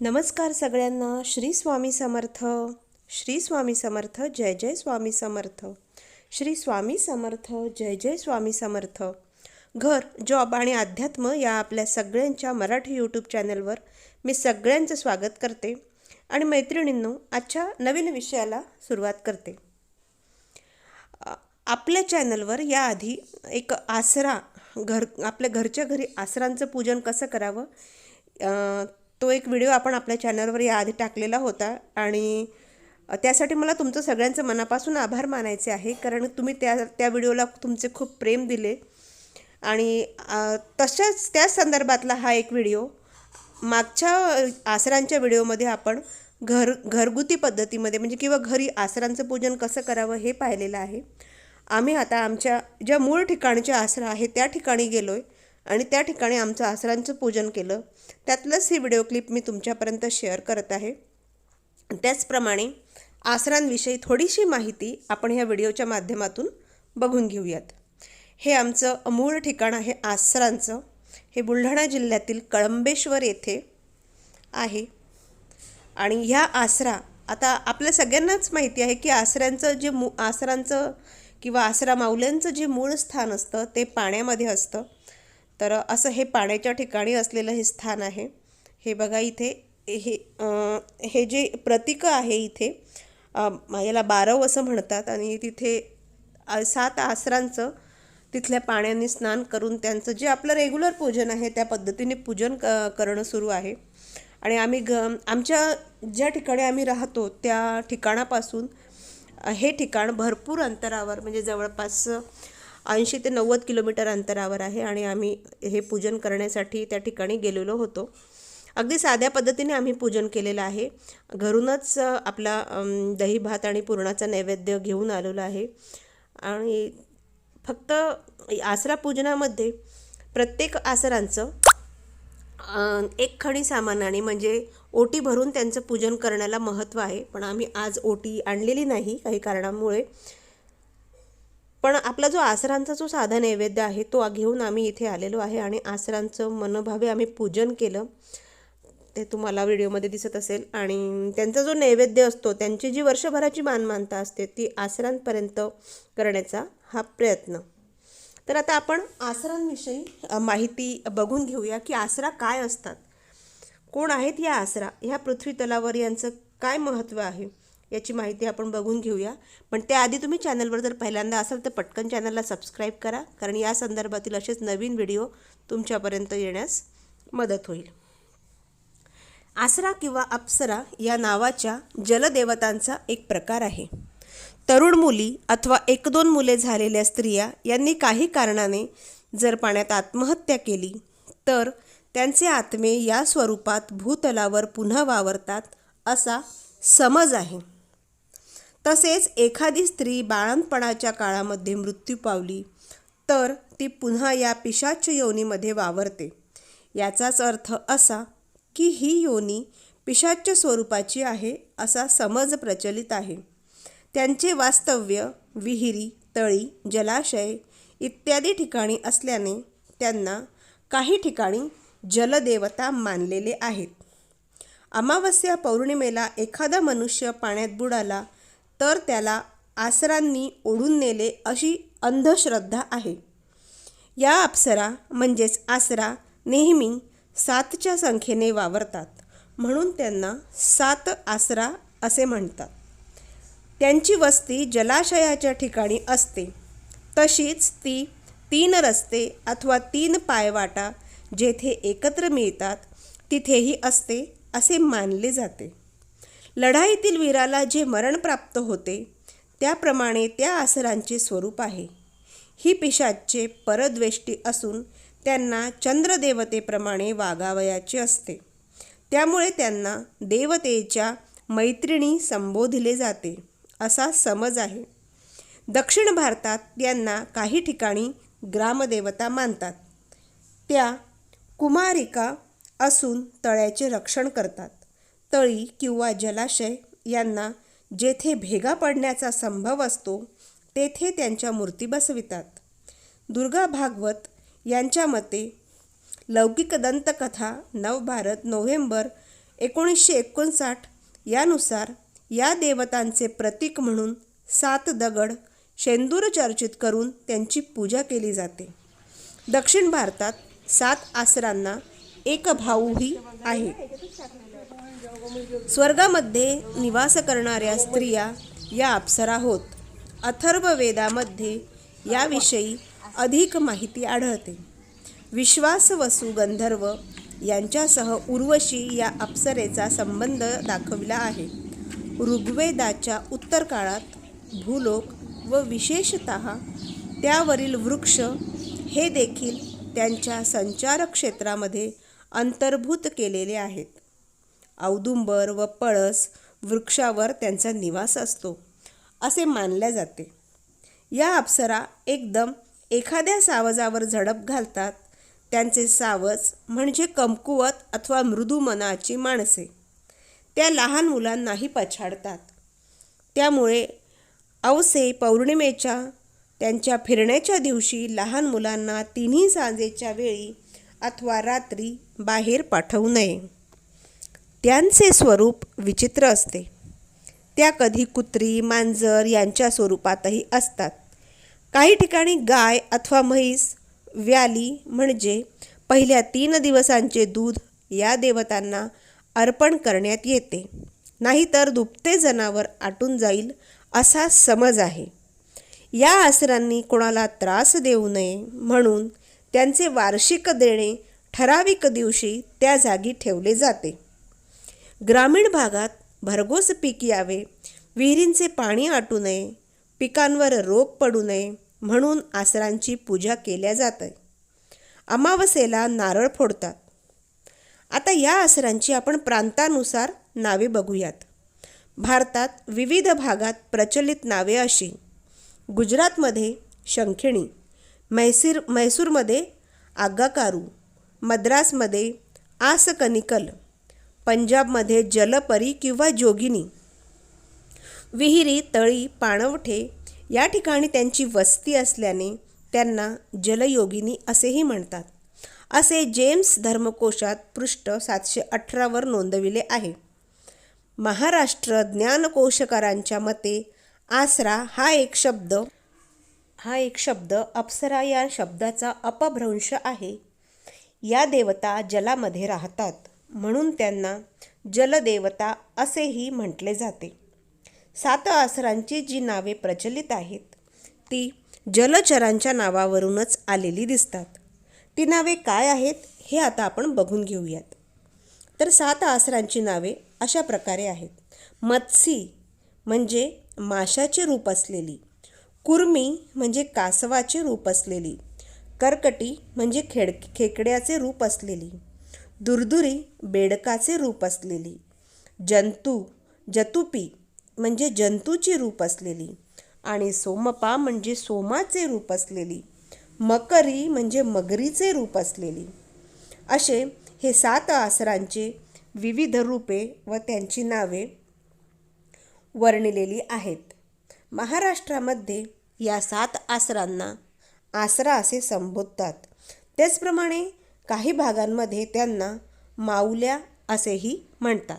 नमस्कार सगळ्यांना. श्री स्वामी समर्थ. श्री स्वामी समर्थ. जय जय स्वामी समर्थ. श्री स्वामी समर्थ. जय जय स्वामी समर्थ. घर, जॉब आणि अध्यात्म या आपल्या सगळ्यांच्या मराठी यूट्यूब चॅनलवर मी सगळ्यांचं स्वागत करते आणि मैत्रिणींनो, आजच्या नवीन विषयाला सुरुवात करते. आपल्या चॅनलवर याआधी एक आसरा आपल्या घरच्या घरी आसरांचं पूजन कसं करावं तो एक व्हिडिओ आपण आपल्या चॅनलवर याआधी टाकलेला होता आणि त्यासाठी मला तुमचं सगळ्यांचं मनापासून आभार मानायचे आहे, कारण तुम्ही त्या व्हिडिओला तुमचे खूप प्रेम दिले. आणि त्याच संदर्भातला हा एक व्हिडिओ मागच्या आसरांच्या व्हिडिओमध्ये आपण घरगुती पद्धतीमध्ये म्हणजे किंवा घरी आसरांचं पूजन कसं करावं हे पाहिलेलं आहे. आम्ही आता आमच्या ज्या मूळ ठिकाणचे आसरा आहे त्या ठिकाणी गेलो आहे आणि त्या ठिकाणी आमचं आसरांचं पूजन केलं. त्यातलंच ही व्हिडिओ क्लिप मी तुमच्यापर्यंत शेअर करत आहे. त्याचप्रमाणे आसरांविषयी थोडीशी माहिती आपण ह्या व्हिडिओच्या माध्यमातून बघून घेऊयात. हे आमचं मूळ ठिकाण आहे आसरांचं. हे बुलढाणा जिल्ह्यातील कळंबेश्वर येथे आहे. आणि ह्या आसरा आता आपल्या सगळ्यांनाच माहिती आहे की आसरांचं किंवा आसरा माऊल्यांचं जे मूळ स्थान असतं ते पाण्यामध्ये असतं. तर असं हे पाण्याच्या ठिकाणी असलेलं हे स्थान आहे. हे बघा इथे हे जे प्रतीक आहे इथे याला बारव असं म्हणतात आणि तिथे 7 आसरांचं तिथल्या पाण्याने स्नान करून त्यांचं जे आपलं रेग्युलर पूजन आहे त्या पद्धतीने पूजन करणं सुरू आहे. आणि आम्ही आमच्या ज्या ठिकाणी आम्ही राहतो त्या ठिकाणापासून हे ठिकाण भरपूर अंतरावर म्हणजे जवळपास 80 ते 90 किलोमीटर अंतरावर आहे आणि आम्ही हे पूजन करण्यासाठी त्या ठिकाणी गेलेलो होतो. अगदी साध्या पद्धतीने आम्ही पूजन केलेलं आहे. घरूनच आपला दही भात आणि पुरणाचा नैवेद्य घेऊन आलेलो आहे. आणि फक्त आसरा पूजनामध्ये प्रत्येक आसरांचं एक खणी सामानाने म्हणजे ओटी भरून त्यांचं पूजन करण्याला महत्त्व आहे. पण आम्ही आज ओटी आणलेली नाही काही कारणामुळे. पण आपला जो आसरांचा जो साधा नैवेद्य आहे तो घेऊन आम्ही इथे आलेलो आहे आणि आसरांचं मनोभावे आम्ही पूजन केलं. ते तुम्हाला व्हिडिओमध्ये दिसत असेल. आणि त्यांचा जो नैवेद्य असतो त्यांची जी वर्षभराची मानमानता असते ती आसरांपर्यंत करण्याचा हा प्रयत्न. तर आता आपण आसरांविषयी माहिती बघून घेऊया की आसरा काय असतात, कोण आहेत या आसरा, ह्या पृथ्वी तलावर यांचं काय महत्त्व आहे याची माहिती आपण बघून घेऊया. पण त्याआधी तुम्ही चॅनलवर जर पहिल्यांदा असाल तर पटकन चॅनलला सबस्क्राईब करा, कारण या संदर्भातील असेच नवीन व्हिडिओ तुमच्यापर्यंत येण्यास मदत होईल. आसरा किंवा अप्सरा या नावाच्या जलदेवतांचा एक प्रकार आहे. तरुण मुली अथवा 1-2 मुले झालेल्या स्त्रिया यांनी काही कारणाने जर पाण्यात आत्महत्या केली तर त्यांचे आत्मे या स्वरूपात भूतलावर पुन्हा वावरतात असा समज आहे. तसेच एखादी स्त्री बाळंतपणाच्या काळामध्ये मृत्यू पावली तर ती पुन्हा या पिशाच योनीमध्ये वावरते. याचाच अर्थ असा की ही योनी पिशाच स्वरूपाची आहे असा समज प्रचलित आहे. त्यांचे वास्तव्य विहिरी, तळी, जलाशय इत्यादी ठिकाणी असल्याने त्यांना काही ठिकाणी जलदेवता मानलेले आहेत. अमावस्या पौर्णिमेला एखादा मनुष्य पाण्यात बुडाला तर त्याला आसरांनी ओढून नेले अशी अंधश्रद्धा आहे. या अप्सरा म्हणजेच आसरा नेहमी 7च्या संख्येने वावरतात, म्हणून त्यांना 7 आसरा असे म्हणतात. त्यांची वस्ती जलाशयाच्या ठिकाणी असते. तशीच ती 3 रस्ते अथवा 3 पायवाटा जेथे एकत्र मिळतात तिथेही असते असे मानले जाते. लढाईतील वीराला जे मरण प्राप्त होते त्याप्रमाणे त्या आसरांचे स्वरूप आहे. ही पिशाच्चे परद्वेष्टी असून त्यांना चंद्रदेवतेप्रमाणे वागावयाचे असते. त्यामुळे त्यांना देवतेच्या मैत्रिणी संबोधले जाते असा समज आहे. दक्षिण भारतात यांना काही ठिकाणी ग्रामदेवता मानतात. त्या कुमारिका असून तळ्याचे रक्षण करतात. तळी किंवा जलाशय यांना जेथे भेगा पडण्याचा संभव असतो तेथे त्यांच्या मूर्ती बसवितात. दुर्गा भागवत यांच्या मते लौकिक दंतकथा नवभारत नोव्हेंबर 1959 यानुसार या देवतांचे प्रतीक म्हणून 7 दगड शेंदूर चर्चित करून त्यांची पूजा केली जाते. दक्षिण भारतात 7 आसरांना एक भाऊही आहे. स्वर्गामध्ये निवास करणाऱ्या स्त्रिया या अप्सरा होत. अथर्ववेदामध्ये याविषयी अधिक माहिती आढळते. विश्वावसू गंधर्व यांच्यासह उर्वशी या अप्सरेचा संबंध दाखविला आहे. ऋग्वेदाच्या उत्तर काळात भूलोक व विशेषतः त्यावरील वृक्ष हे देखील त्यांच्या संचार क्षेत्रामध्ये अंतर्भूत केलेले आहेत. औदुंबर व पळस वृक्षावर त्यांचा निवास असतो असे मानले जाते. या अप्सरा एकदम एखाद्या सावजावर झडप घालतात. त्यांचे सावज म्हणजे कमकुवत अथवा मृदू मनाची माणसे. त्या लहान मुलांनाही पछाडतात. त्यामुळे अवसे पौर्णिमेच्या त्यांच्या फिरण्याच्या दिवशी लहान मुलांना तिन्ही सांजेच्या वेळी अथवा रात्री बाहेर पाठवू नये. त्यांचे स्वरूप विचित्र असते. त्या कधी कुत्री मांजर यांच्या स्वरूपातही असतात. काही ठिकाणी गाय अथवा म्हैस व्याली म्हणजे पहिल्या 3 दिवसांचे दूध या देवतांना अर्पण करण्यात येते. नाहीतर दुभते जनावर आटून जाईल असा समज आहे. या आसरांनी कोणाला त्रास देऊ नये म्हणून त्यांचे वार्षिक देणे ठराविक दिवशी त्या जागी ठेवले जाते. ग्रामीण भागात भरघोस पीक यावे, विहिरींचे पाणी आटू नये, पिकांवर रोग पडू नये म्हणून आसरांची पूजा केल्या जाते. अमावस्येला नारळ फोडतात. आता या आसरांची आपण प्रांतानुसार नावे बघूयात. भारतात विविध भागात प्रचलित नावे अशी: गुजरातमध्ये शंखिणी, मैसूरमध्ये आगाकारू, मद्रासमध्ये आसकनिकल, पंजाबमध्ये जलपरी किंवा जोगिनी. विहिरी, तळी, पाणवठे या ठिकाणी त्यांची वस्ती असल्याने त्यांना जलयोगिनी असेही म्हणतात, असे जेम्स धर्मकोशात पृष्ठ 718 नोंदविले आहे. महाराष्ट्र ज्ञानकोशकारांच्या मते आसरा हा एक शब्द अप्सरा या शब्दाचा अपभ्रंश आहे. या देवता जलामध्ये राहतात म्हणून त्यांना जलदेवता असेही म्हटले जाते. 7 आसरांची जी नावे प्रचलित आहेत ती जलचरांच्या नावावरूनच आलेली दिसतात. ती नावे काय आहेत हे आता आपण बघून घेऊयात. तर 7 आसरांची नावे अशा प्रकारे आहेत. मत्सी म्हणजे माशाचे रूप असलेली, कुर्मी म्हणजे कासवाचे रूप असलेली, कर्कटी म्हणजे खेकड्याचे रूप असलेली, दुर्दुरी बेडकाचे रूप असलेली, जतुपी म्हणजे जंतूची रूप असलेली आणि सोमपा म्हणजे सोमाचे रूप असलेली, मकरी म्हणजे मगरीचे रूप असलेली. असे हे 7 आसरांचे विविध रूपे व त्यांची नावे वर्णिलेली आहेत. महाराष्ट्रामध्ये या 7 आसरांना आसरा असे संबोधतात. त्याचप्रमाणे काही भागांमध्ये त्यांना माऊल्या असेही म्हणतात.